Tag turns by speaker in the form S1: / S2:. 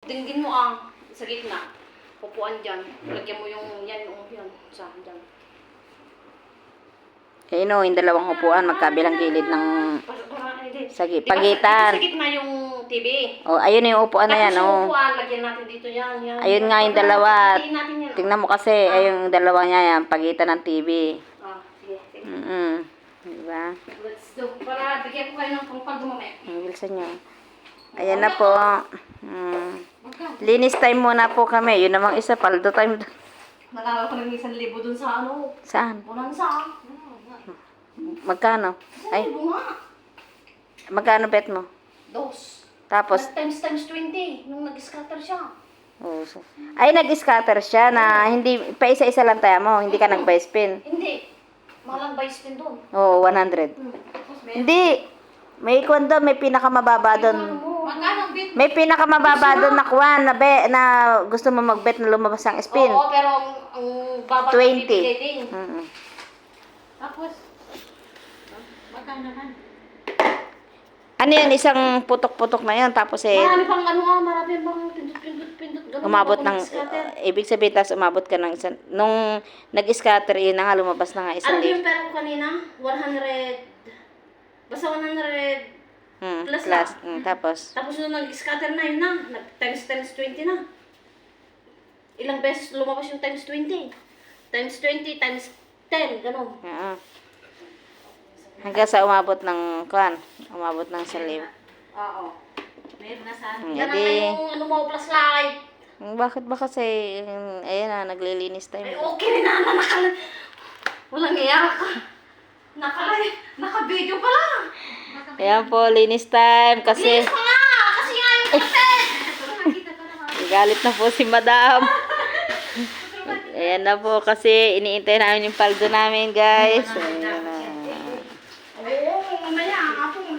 S1: Dinggin mo sa gitna. Upuan dyan. Lagyan mo yung yan. Sa dyan.
S2: Ayun o, yung dalawang upuan, magkabilang gilid ng pagitan.
S1: Sa gitna yung TV.
S2: O, ayun yung upuan na yan,
S1: Tapos yung
S2: o.
S1: upuan, lagyan natin dito yan.
S2: Ayun nga yung dalawa.
S1: Hatiin natin yan.
S2: Tingnan mo kasi, ayun yung dalawa niya yan, pagitan ng TV.
S1: Sige.
S2: Diba?
S1: Let's do. Para bigyan ko kayo ng pangpaldo mamaya.
S2: Bilisan nyo. Ayan na po. Linis time muna po kami. Yun namang isa, paldo time.
S1: Nalala ko ng 1,000 dun sa ano.
S2: Saan?
S1: Bonanza.
S2: Magkano? Ay,
S1: Bunga.
S2: magkano bet mo?
S1: Dos.
S2: Tapos,
S1: Times 20. Nung nag-scatter siya.
S2: oh, ay, nag-scatter siya na hindi, pa isa-isa lang tayo mo. Hindi ka nag-buy spin.
S1: Hindi. Malang buy spin doon.
S2: Oo, 100. Hindi. May kwento, may pinakamababa doon.
S1: Magkano bid?
S2: May pinakamababa doon na kwan na gusto mo mag-bet na lumabas ang spin.
S1: Oo, pero ang baba
S2: 20.
S1: din.
S3: Tapos, magkano naman?
S2: Ano yun, isang putok-putok na yun. Tapos
S1: Marami pang marami pang pindot. Ganun
S2: umabot
S1: ako
S2: ng,
S1: nag-scatter.
S2: ibig sabihin, tapos umabot ka ng isang, nung nag-scatter, yun na nga, lumabas na nga isang
S1: Ano yung pera ko kanina? 100. Basta 100 plus lang.
S2: Tapos,
S1: Tapos nung nag-scatter na, yun na. Times 20 na. Ilang beses lumabas yung times 20. Times 20, times 10, ganun.
S2: hanggang sa umabot ng, umabot ng 1,000.
S1: Oo.
S3: Meron na saan?
S1: Yan ang yung ano mo, plus light.
S2: Bakit ba kasi, ayun na, naglilinis tayo.
S1: Ay, okay na walang iyak. Naka-video pala.
S2: Ayan po, linis time. Kasi,
S1: Linis pa nga! Kasi nga yung content!
S2: galit na po si madam. Ayan na po kasi iniintay namin yung paldo namin, guys.